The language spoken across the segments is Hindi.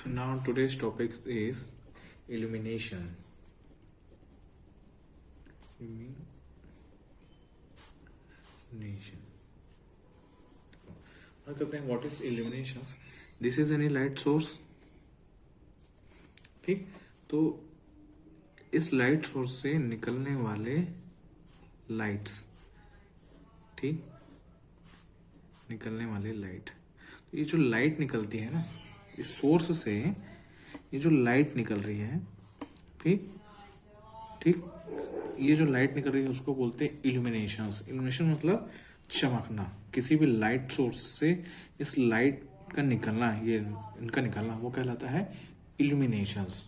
Now today's topic is illumination. Illumination. बात करते हैं what is illumination. This is any light source. ठीक, तो इस लाइट सोर्स से निकलने वाले लाइट्स, ठीक, निकलने वाले लाइट, तो ये जो लाइट निकलती है ना इस सोर्स से, ये जो लाइट निकल रही है, ठीक ठीक, ये जो लाइट निकल रही है उसको बोलते हैं इल्यूमिनेशंस. इल्यूमिनेशन मतलब चमकना. किसी भी लाइट सोर्स से इस लाइट का निकलना, ये इनका निकलना, वो कहलाता है इल्यूमिनेशंस.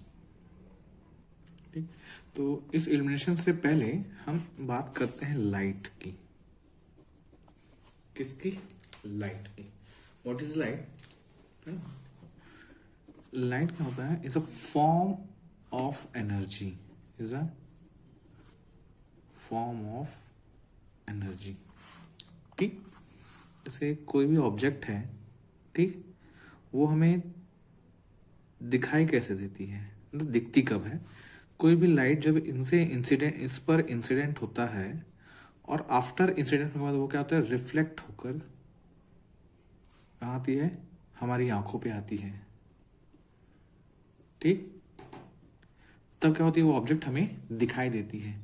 ठीक, तो इस इल्यूमिनेशन से पहले हम बात करते हैं लाइट की. किसकी? लाइट की. What is light? लाइट क्या होता है? Is a form of energy. Is a form of energy. ठीक, जैसे कोई भी ऑब्जेक्ट है, ठीक, वो हमें दिखाई कैसे देती है, मतलब दिखती कब है? कोई भी लाइट जब इस पर इंसिडेंट होता है और आफ्टर इंसिडेंट के बाद वो क्या होता है? रिफ्लेक्ट होकर कहाँ आती है? हमारी आंखों पे आती है. ठीक, तब क्या होती है? वो ऑब्जेक्ट हमें दिखाई देती है.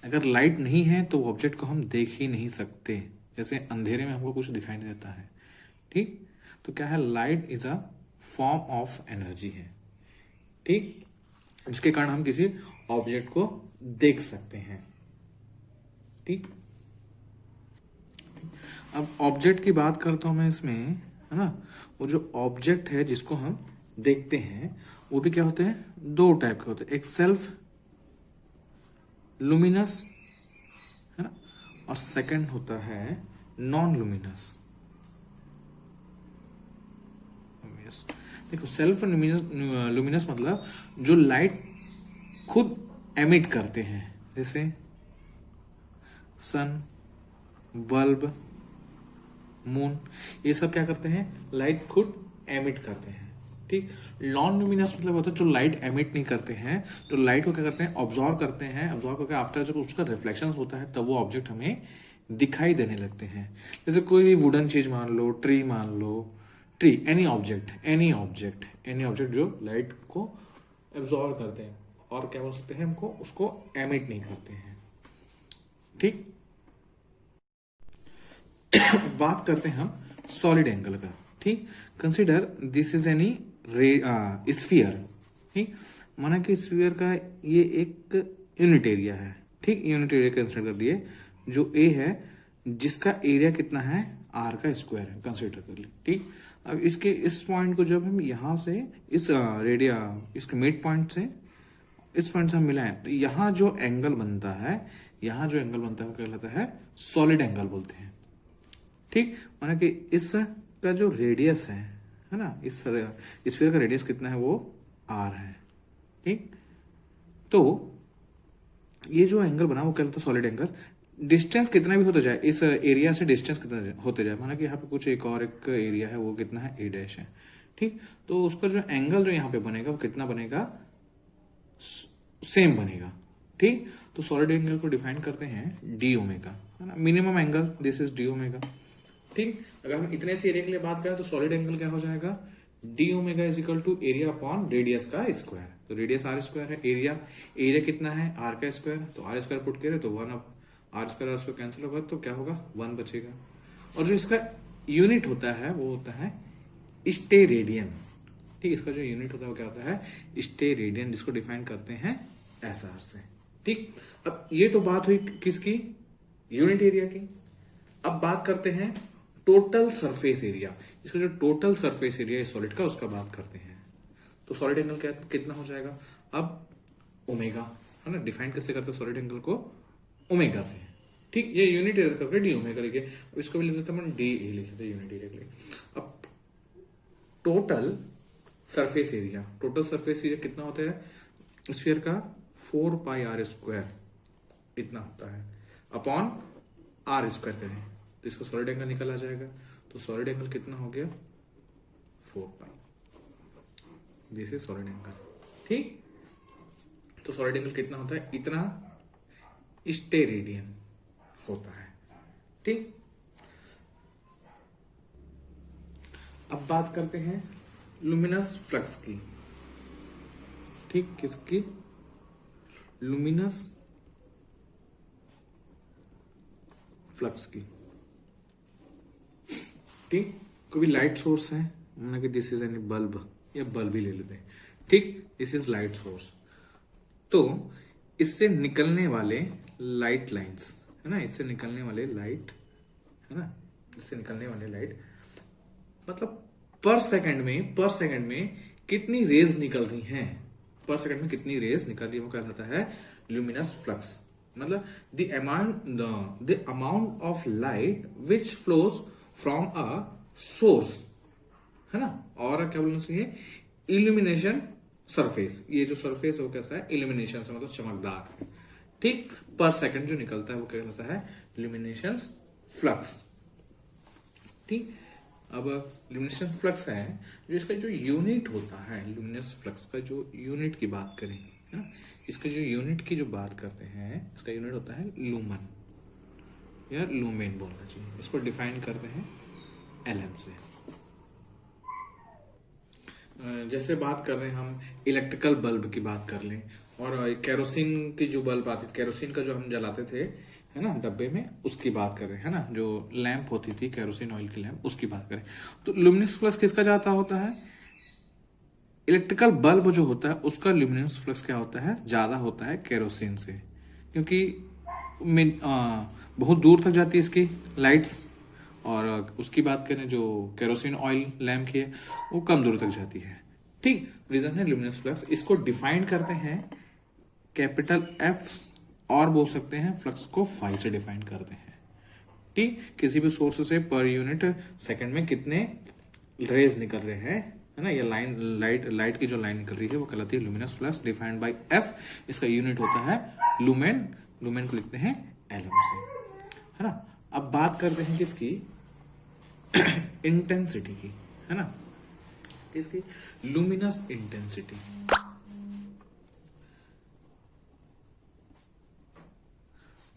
अगर लाइट नहीं है तो वो ऑब्जेक्ट को हम देख ही नहीं सकते. जैसे अंधेरे में हमको कुछ दिखाई नहीं देता है. ठीक, तो क्या है? Light is a form of energy है. ठीक, जिसके कारण हम किसी ऑब्जेक्ट को देख सकते हैं. ठीक, अब ऑब्जेक्ट की बात करता हूं मैं इसमें, है ना. वो जो ऑब्जेक्ट है जिसको हम देखते हैं वो भी क्या होते हैं? दो टाइप के होते हैं. एक सेल्फ लुमिनस, है ना, और सेकंड होता है नॉन लुमिनस. देखो, सेल्फ लुमिनस मतलब जो लाइट खुद एमिट करते हैं, जैसे सन, बल्ब, मून, ये सब क्या करते हैं? लाइट खुद एमिट करते हैं. ठीक, नॉन लुमिनस मतलब होता है जो लाइट एमिट नहीं करते हैं, जो लाइट को क्या करते हैं? ऑब्जॉर्व करते हैं. ऑब्जॉर्व करके आफ्टर जब उसका रिफ्लेक्शन होता है तब वो ऑब्जेक्ट हमें दिखाई देने लगते हैं. जैसे कोई भी वुडन चीज मान लो, ट्री मान लो, ट्री, एनी ऑब्जेक्ट जो लाइट को एब्जॉर्व करते हैं और क्या बोल सकते हैं? हमको उसको एमिट नहीं करते हैं. ठीक, बात करते हैं हम सॉलिड एंगल का. ठीक, consider this is any sphere. ठीक, माना कि स्फीयर का ये एक यूनिट एरिया है. ठीक, यूनिट एरिया कंसिडर कर लिए. जो ए है जिसका एरिया कितना है? आर का स्क्वायर है, कंसिडर कर लिए. ठीक, अब इसके इस पॉइंट को जब हम यहाँ से इस रेडिया, इसके मिड पॉइंट से इस पॉइंट से हम मिलाएं तो यहाँ जो एंगल बनता है, यहाँ जो एंगल बनता है वो कहलाता है सॉलिड एंगल बोलते हैं. ठीक, माना कि इस का जो रेडियस है ना, इस स्फीयर का रेडियस कितना है? वो आर है. ठीक, तो ये जो एंगल बना वो कहलाता है सॉलिड एंगल. डिस्टेंस कितना भी होता जाए इस एरिया से, डिस्टेंस कितना होते जाए, माना कि यहाँ पे कुछ एक और एक एरिया है, वो कितना है? ए डैश है. ठीक, तो उसका जो एंगल जो यहाँ पे बनेगा वो कितना बनेगा? सेम बनेगा. ठीक, तो सॉलिड एंगल को डिफाइन करते हैं डी ओमेगा, है ना. Minimum angle, this is D omega. ठीक, अगर हम इतने से एरिया के लिए बात करें तो सॉलिड एंगल क्या हो जाएगा? D omega is equal to area upon radius का स्क्वायर. तो रेडियस आर स्क्वायर है, एरिया एरिया कितना है? आर का स्क्वायर. तो आर स्क्वायर पुट करें तो वन, अब आर स्क्वायर कैंसिल होगा तो क्या होगा? वन बचेगा. और जो इसका यूनिट होता है वो होता है स्टेरेडियन. ठीक, इसका जो यूनिट होता है वो क्या होता है? स्टेरेडियन, जिसको डिफाइन करते हैं एस आर से. ठीक, अब ये तो बात हुई किसकी? यूनिट एरिया की. अब बात करते हैं टोटल सरफेस एरिया. इसका जो टोटल सरफेस एरिया है सॉलिड का, उसका बात करते हैं. तो सॉलिड एंगल क्या कितना हो जाएगा? अब ओमेगा, है ना. डिफाइन कैसे करते हैं सॉलिड एंगल को? ओमेगा से. ठीक, ये यूनिट एरिया करके डी ओमेगा लिखे, इसको भी लिख देते हैं डी ए लिख देते हैं यूनिट एरिया के लिए. अब total surface area, total surface area कितना होता है स्फीयर का? 4 पाई आर स्क्वायर इतना होता है, अपॉन आर स्क्वायर करें तो इसका सॉलिड एंगल निकल आ जाएगा. तो सॉलिड एंगल कितना हो गया? 4 pi. This is solid angle. ठीक, तो सॉलिड एंगल कितना होता है, इतना स्टेरेडियन होता है। ठीक, अब बात करते हैं लुमिनस फ्लक्स की। ठीक, किसकी, लुमिनस फ्लक्स की। ठीक, कोई भी लाइट सोर्स है, माना कि दिस इज एनी बल्ब, या बल्ब ही ले लेते हैं। ठीक, दिस इज लाइट सोर्स, तो इससे निकलने वाले लाइट लाइंस है ना, इससे निकलने वाले लाइट है ना, इससे निकलने वाले लाइट मतलब पर सेकंड में कितनी रेज निकल रही हैं, पर सेकंड में कितनी रेज निकल रही है, वो कहलाता है लुमिनस फ्लक्स। मतलब the amount of light which flows from a source है ना, और क्या बोलना चाहिए, इल्यूमिनेशन सरफेस। ये जो सरफेस है वो कैसा है, इल्यूमिनेशन से मतलब चमकदार है। ठीक, पर सेकंड जो निकलता है वो क्या कहलाता है, इल्यूमिनेशन फ्लक्स। ठीक, अब लुमिनेशन फ्लक्स है, जो इसका जो यूनिट होता है, लुमिनस फ्लक्स का जो यूनिट की बात करें है ना, इसका जो यूनिट की जो बात करते हैं, इसका यूनिट होता है लूमन या लूमेन बोलना चाहिए। इसको डिफाइन करते हैं एलएम से। जैसे बात कर रहे हैं हम इलेक्ट्रिकल बल्ब की बात कर लें, और केरोसिन की जो बल्ब आती थी, केरोसिन का जो हम जलाते थे है ना डब्बे में, उसकी बात करें है ना, जो लैंप होती थी केरोसिन ऑयल की लैंप, उसकी बात करें, तो लुमिनस फ्लक्स किसका जाता होता है, इलेक्ट्रिकल बल्ब जो होता है उसका ल्यूमिनस फ्लक्स क्या होता है, ज्यादा होता है केरोसिन से, क्योंकि बहुत दूर तक जाती है इसकी लाइट्स, और उसकी बात करें जो केरोसिन ऑयल लैम्प की है वो कम दूर तक जाती है। ठीक, रीजन है ल्यूमिनस फ्लक्स। इसको डिफाइन करते हैं कैपिटल एफ, और बोल सकते हैं फ्लक्स को फाई से डिफाइन करते हैं। ठीक, किसी भी सोर्स से पर यूनिट सेकंड में कितने रेज निकल रहे हैं है ना, ये लाइट की जो लाइन निकल रही है वो कहलाती है luminous flux, defined by F. इसका यूनिट होता है लुमेन, लुमेन को लिखते हैं एलएम से है ना। अब बात करते हैं किसकी, इंटेंसिटी की है ना, किसकी, लुमिनस इंटेंसिटी।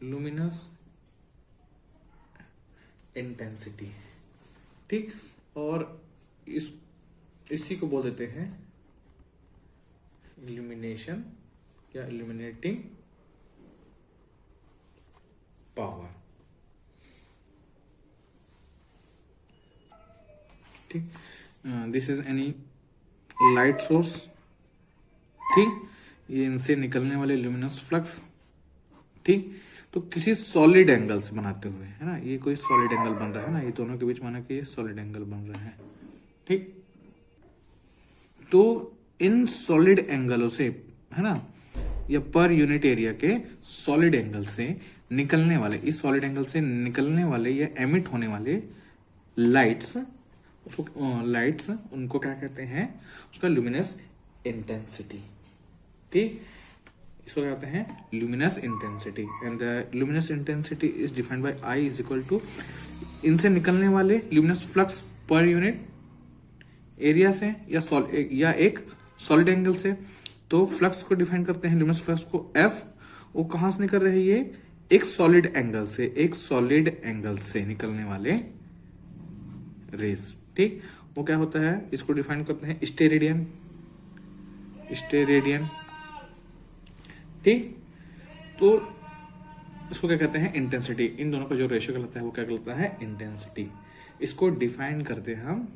Luminous intensity. ठीक, और इसी को बोल देते हैं इल्यूमिनेशन या इल्यूमिनेटिंग पावर। ठीक, this is any light source. ठीक, ये इनसे निकलने वाले ल्यूमिनस फ्लक्स। ठीक, तो किसी सॉलिड एंगल से बनाते हुए है ना, ये कोई सॉलिड एंगल बन रहा है ना, ये दोनों के बीच माना कि ये सॉलिड एंगल बन रहा है। ठीक, तो इन सॉलिड एंगलों से है ना, या पर यूनिट एरिया के सॉलिड एंगल से निकलने वाले, इस सॉलिड एंगल से निकलने वाले या एमिट होने वाले लाइट्स, लाइट्स उनको क्या कहते हैं, उसका लुमिनस इंटेंसिटी। ठीक, इसको क्या कहते हैं, luminous intensity. And the luminous intensity is defined by I is equal to, इनसे निकलने वाले लुमिनस फ्लक्स पर यूनिट एरिया से या एक सॉलिड एंगल से। तो फ्लक्स को डिफाइन करते हैं लुमिनस फ्लक्स को एफ, वो कहां से निकल रही है, एक सॉलिड एंगल से, एक सॉलिड एंगल से निकलने वाले रेज। ठीक, वो क्या होता है, इसको डिफाइन करते हैं स्टेरेडियन, स्टेरेडियन। ठीक, तो इसको क्या कहते हैं, इंटेंसिटी। इन दोनों का जो रेशियो कहलाता है वो क्या कहलाता है, इंटेंसिटी। इसको डिफाइन करते हैं हम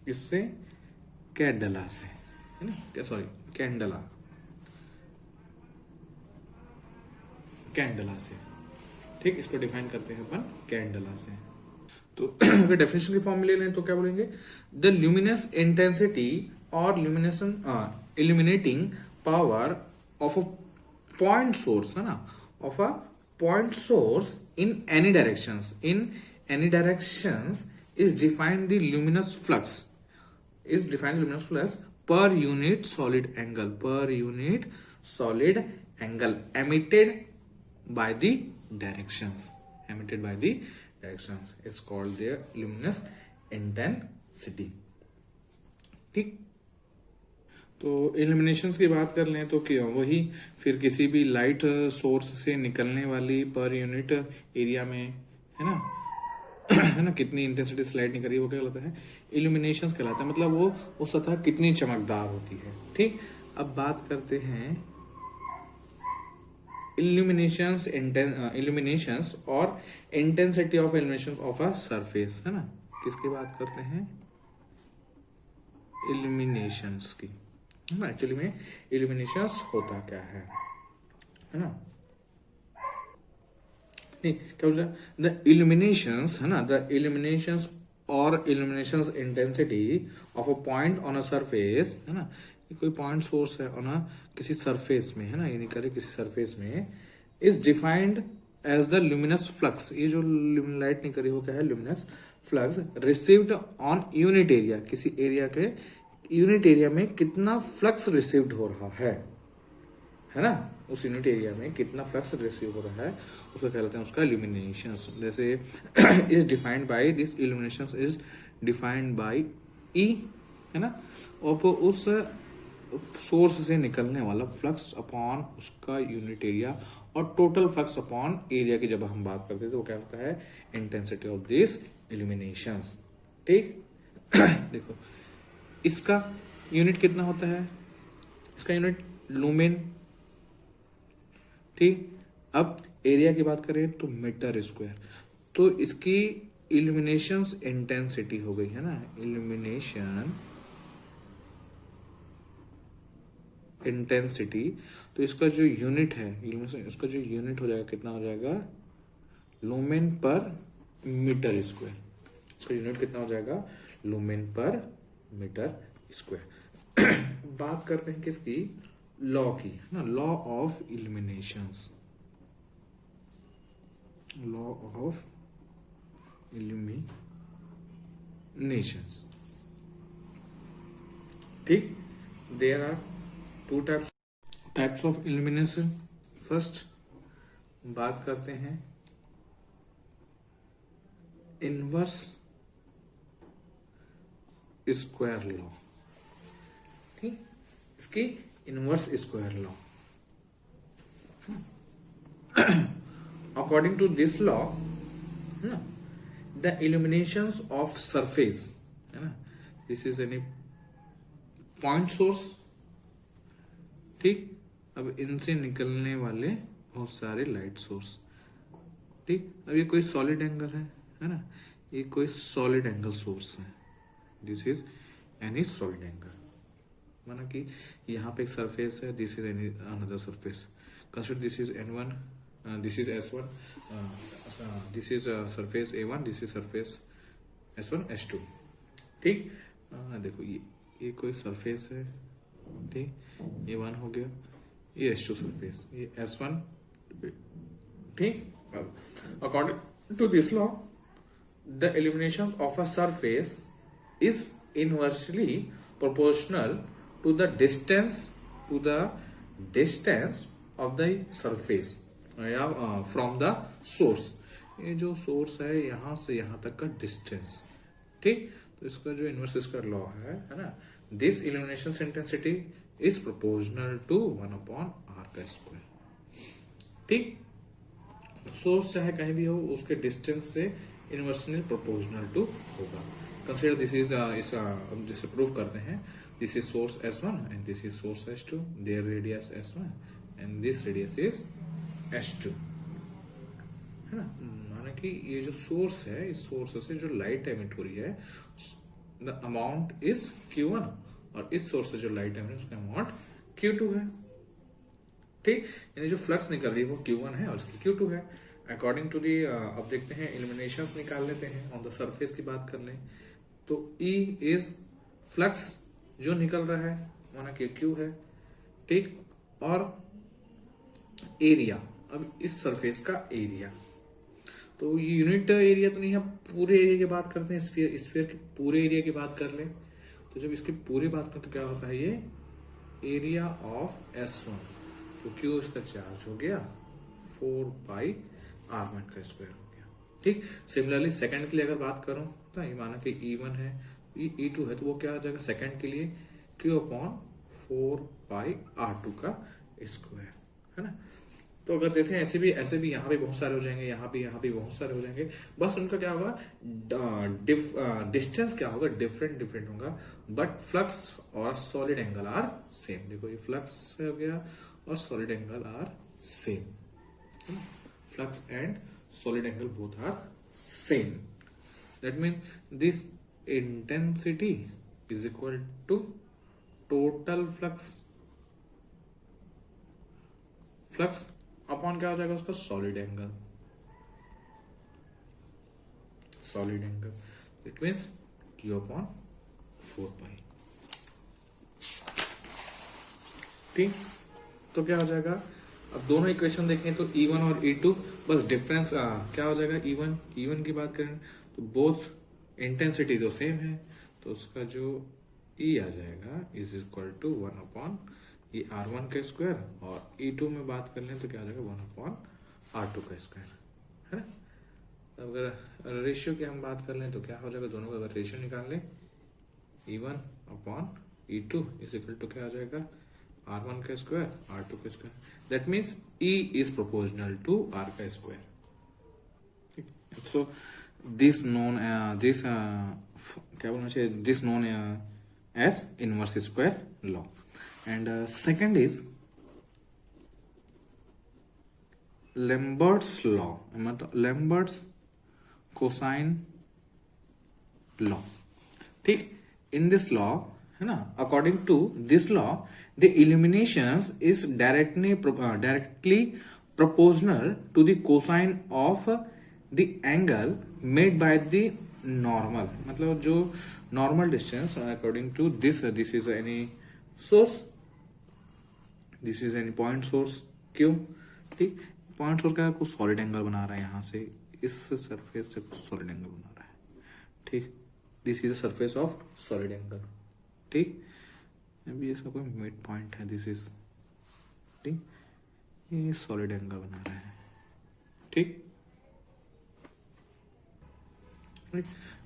इससे कैंडला से है ना, क्या सॉरी कैंडला, कैंडला से। ठीक, इसको डिफाइन करते हैं अपन कैंडला से। तो अगर डेफिनेशन की फॉर्म में ले लें तो क्या बोलेंगे, द ल्यूमिनस इंटेंसिटी और illumination illuminating power of a point source है ना, of a point source in any directions, in any directions is defined the luminous flux, is defined luminous flux per unit solid angle, per unit solid angle emitted by the directions, emitted by the directions is called their luminous intensity. ठीक, तो इल्यूमिनेशंस की बात कर लें तो क्या वही फिर किसी भी लाइट सोर्स से निकलने वाली पर यूनिट एरिया में, है ना, है ना, कितनी इंटेंसिटी से लाइट निकल रही है वो क्या कहलाता है, इल्यूमिनेशंस कहलाता है। मतलब वो सतह कितनी चमकदार होती है। ठीक, अब बात करते हैं इल्यूमिनेशंस और intensity of illumination of a surface, है ना। किसकी बात करते हैं, इल्यूमिनेशंस की, है ना। एक्चुअली में इल्यूमिनेशंस होता क्या है ना। नहीं, क्या बोलते हैं, द इल्यूमिनेशंस, है ना, द इल्यूमिनेशंस और illuminations intensity of a point on a surface, है ना। ये कोई पॉइंट सोर्स है ऑन अ किसी सरफेस में, है ना, ये नहीं करे किसी सरफेस में, is defined as the luminous flux. ये जो लाइट निकल रही है वो क्या है, luminous flux received on unit area. किसी एरिया के यूनिट एरिया में कितना फ्लक्स रिसीव्ड हो रहा है ना, उस यूनिट एरिया में कितना फ्लक्स रिसीव हो रहा है उसको कहलाते हैं उसका इल्यूमिनेशंस। जैसे is defined by this illuminations is defined by E, है ना, और उस सोर्स से निकलने वाला फ्लक्स अपॉन उसका यूनिट एरिया और टोटल फ्लक्स अपॉन एरिया की जब हम बात करते हैं तो वो क्या होता है, इंटेंसिटी ऑफ दिस इल्यूमिनेशंस। ठीक देखो इसका यूनिट कितना होता है, इसका यूनिट लूमेन। ठीक, अब एरिया की बात करें तो मीटर स्क्वायर। तो इसकी इल्यूमिनेशंस इंटेंसिटी हो गई, है ना, इल्यूमिनेशन इंटेंसिटी। तो इसका जो यूनिट है इल्यूमिनेशन, इसका जो यूनिट हो जाएगा कितना हो जाएगा, लूमेन पर मीटर स्क्वायर। इसका यूनिट कितना हो जाएगा, लूमेन पर मीटर स्क्वायर। बात करते हैं किसकी, लॉ की, है ना, law of illuminations, law of illuminations. ठीक, there are two types of illumination. First बात करते हैं इनवर्स स्क्वायर लॉ। ठीक, इसकी inverse square law, according to this law, है ना, द इल्यूमिनेशंस ऑफ सरफेस, है ना, this is any point source. ठीक, अब इनसे निकलने वाले बहुत सारे लाइट सोर्स। ठीक, अब ये कोई सॉलिड एंगल है ना, ये कोई सॉलिड एंगल सोर्स है, this is any solid angle. माना कि यहाँ पे एक सरफेस है, this is any another surface, consider this is n1, this is s1, this is surface a1, this is surface s1 s2। ठीक, देखो ये कोई सरफेस है, ठीक, ये 1 हो गया, ये s2 सरफेस, ये s1। ठीक, according to this law the illumination of a surface is inversely proportional to the distance of the surface या from the source। ये जो सोर्स है यहाँ से यहाँ तक का डिस्टेंस। ठीक, तो इसका जो इनवर्स इसका लॉ है ना, this illumination intensity is proportional to 1/r का स्क्वायर। ठीक, सोर्स चाहे कहीं भी हो उसके डिस्टेंस से इनवर्सली प्रोपोर्शनल टू होगा। कंसीडर दिस इज हम जिसे प्रूव करते हैं, this is source S1 and this is source S2, there radius S1 and this radius is S2, है ना। माना कि ये जो सोर्स है, इस सोर्स से जो लाइट एमिट हो रही है द अमाउंट इज Q1 और इस सोर्स से जो लाइट एमिट है उसका अमाउंट Q2 है। ठीक, यानी जो फ्लक्स निकल रही है वो Q1 है और इसकी Q2 है। अकॉर्डिंग टू दी अब देखते हैं इल्यूमिनेशंस निकाल लेते हैं, ऑन द सरफेस की बात कर लें तो E इज फ्लक्स जो निकल रहा है, माना कि Q है। ठीक, और एरिया, अब इस सरफेस का एरिया, तो ये यूनिट एरिया तो नहीं है, पूरे एरिया की बात करते हैं, स्फीयर के पूरे एरिया की बात कर लें तो जब इसकी पूरी बात करें तो क्या होता है, ये एरिया ऑफ S1, तो Q इसका चार्ज हो गया 4πr का स्क्वायर हो गया। ठीक, सिमिलरली सेकंड के लिए अगर बात करूं तो ये माना कि E1 है, E2 है, तो वो क्या आ जाएगा सेकंड के लिए Q/4 4 पाई R2 का स्क्वायर, है ना। तो अगर देखें ऐसे भी यहाँ भी बहुत सारे हो जाएंगे, यहाँ भी बहुत सारे हो जाएंगे। बस उनका क्या होगा, डिस्टेंस क्या होगा, डिफरेंट होगा, बट फ्लक्स और सॉलिड एंगल आर सेम। देखो ये फ्लक्स हो गया और solid angle are same, flux and solid angle both are same. That mean this intensity is equal to total flux upon क्या हो जाएगा उसका, solid angle. It means Q upon 4 pi. ठीक, तो क्या हो जाएगा, अब दोनों इक्वेशन देखें तो E1 और E2, बस डिफरेंस क्या हो जाएगा, E1 की बात करें तो बोथ इंटेंसिटी तो सेम है, तो उसका जो E आ जाएगा इज इक्वल टू 1 अपॉन ये R1 का स्क्वायर, और E2 में बात कर लें तो क्या आ जाएगा 1 अपॉन R2 का स्क्वायर, है ना। अगर रेशियो की हम बात कर लें तो क्या हो जाएगा, दोनों का अगर रेशियो निकाल लें, E1 upon E2 is equal to क्या आ जाएगा, R1 का स्क्वायर R2 का square. That means E is proportional to R का स्क्वायर। सो दिस नोन क्या बोलना चाहिए, this known as inverse square law. And second is Lambert's law, मतलब लेम्बर्ट्स कोसाइन लॉ। ठीक, इन दिस लॉ, है ना, according to this law the illuminations is directly proportional to the cosine of the angle made by the normal, मतलब जो normal distance according to this is any source, this is any point source Q। ठीक, पॉइंट सोर्स का कुछ सॉलिड एंगल बना रहा है, यहाँ से इस सरफेस से कुछ सॉलिड एंगल बना रहा है। ठीक, this is the surface of solid angle. ठीक, अभी इसका कोई मिड पॉइंट है, दिस इज, ठीक, ये सॉलिड एंगल बना रहा है। ठीक,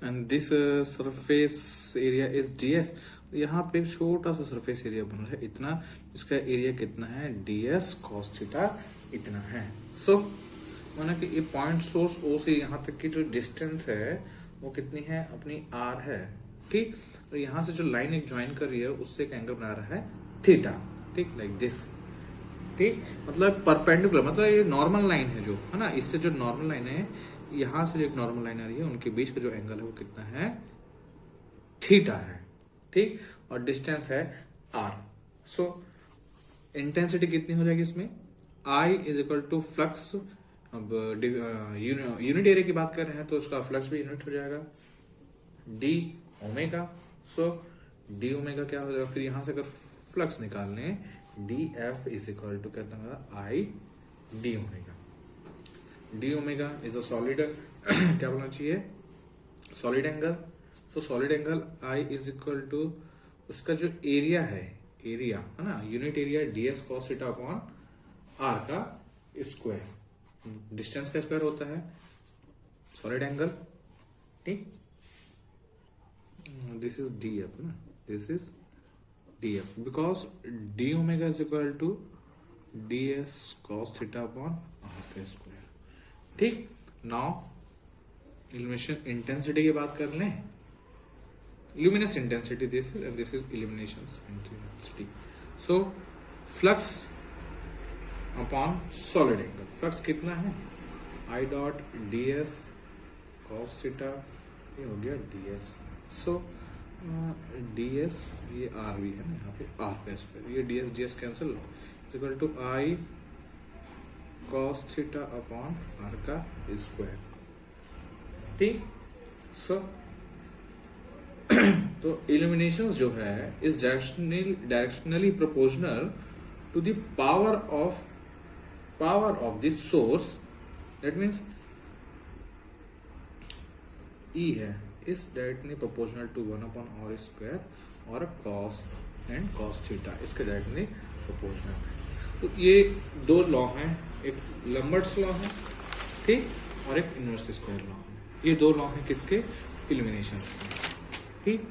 and this surface area is ds। यहाँ पे एक छोटा सा सरफेस एरिया बन रहा है इतना, इसका एरिया कितना है, ds cos थीटा इतना है। सो माना कि ये पॉइंट सोर्स O से यहाँ तक की जो डिस्टेंस है वो कितनी है, अपनी r है। ठीक, और यहाँ से जो लाइन एक ज्वाइन कर रही है उससे एक एंगल बना रहा है थीटा। ठीक, लाइक दिस। ठीक, मतलब परपेंडिकुलर, मतलब ये नॉर्मल लाइन है जो, है ना, इससे जो नॉर्मल लाइन है, यहाँ से जो एक नॉर्मल लाइन आ रही है, उनके बीच का जो एंगल है वो कितना है, थीटा है। ठीक, और डिस्टेंस है r। सो इंटेंसिटी कितनी हो जाएगी इसमें, I is equal to flux. अब यूनिट एरिया की बात कर रहे हैं तो उसका फ्लक्स भी यूनिट हो जाएगा, d ओमेगा। सो d ओमेगा क्या हो जाएगा, फिर यहां से अगर फ्लक्स निकाल लें, df इज इक्वल टू कहता है I d omega. d omega is a solid क्या बोलना चाहिए, solid angle. So solid angle I is equal to उसका जो एरिया है, एरिया है ना, unit area ds cos theta upon r का स्क्वायर, डिस्टेंस का स्क्वायर होता है सॉलिड एंगल। ठीक, दिस इज df ना, this is df because d omega is equal to ds cos theta upon r का स्क्वायर। ठीक, नाउ इल्यूमिनेशन इंटेंसिटी की बात कर लें, luminous intensity this is, and this is illumination intensity। so flux upon solid angle, flux कितना है, I dot ds cos theta, ये हो गया ds। so ds ये r भी है ना, यहाँ पे r का स्क्वायर, ये ds cancel, equal to I cos theta upon r का स्क्वायर। ठीक, so तो इल्यूमिनेशन जो है is directionally proportional to the power of this source. That means E है is directly proportional to 1 upon r square और cos एंड cos थीटा, इसके डायरेक्टली प्रोपोर्शनल है। तो ये दो लॉ हैं, एक लंबर्ट्स लॉ है, ठीक, और एक इनवर्स स्क्वायर लॉ है। ये दो लॉ हैं किसके, इल्यूमिनेशन के। ठीक,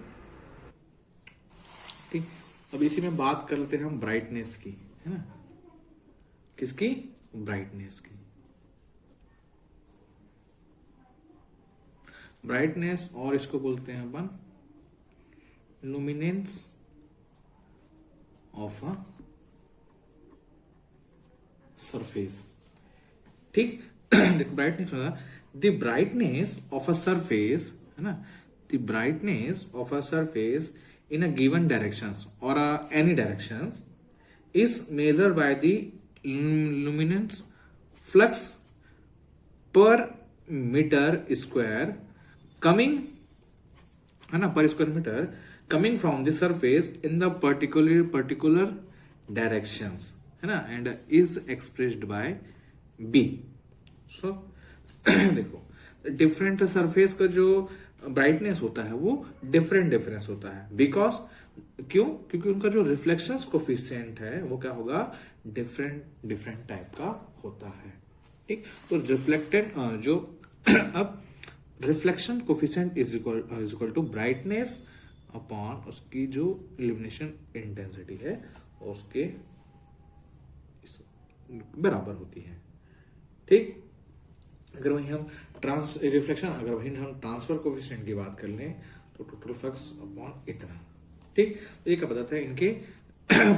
ठीक, अब इसी में बात कर लेते हैं हम ब्राइटनेस की, है ना। किसकी? ब्राइटनेस की। ब्राइटनेस, और इसको बोलते हैं अपन लुमिनेंस ऑफ अ सरफेस। ठीक। देखो ब्राइटनेस होगा the brightness of a surface, है ना। The brightness of a surface in a given directions और any directions is measured by the luminance flux per meter square coming, है ना, पर square metre coming from the surface in the particular directions, है ना, and is expressed by B. So देखो डिफरेंट सरफेस का जो ब्राइटनेस होता है वो डिफरेंट डिफरेंस होता है, बिकॉज क्यों? क्योंकि उनका जो रिफ्लेक्शन कोफिशिएंट है वो क्या होगा? डिफरेंट डिफरेंट टाइप का होता है। ठीक। तो रिफ्लेक्टेड जो अब reflection coefficient is equal to brightness upon उसकी जो इल्यूमिनेशन इंटेंसिटी है उसके बराबर होती है। ठीक। अगर वहीं हम अगर वहीं हम ट्रांसफर कोफिशिएंट की बात कर लें तो टोटल फ्लक्स अपॉन इतना। ठीक। तो ये क्या बताता है? इनके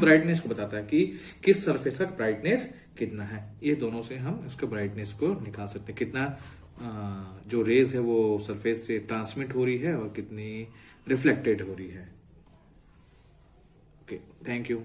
ब्राइटनेस को बताता है कि किस सरफेस का ब्राइटनेस कितना है। ये दोनों से हम इसके ब्राइटनेस को निकाल सकते हैं, कितना जो रेज है वो सरफेस से ट्रांसमिट हो रही है और कितनी रिफ्लेक्टेड हो रही है। Okay, thank you.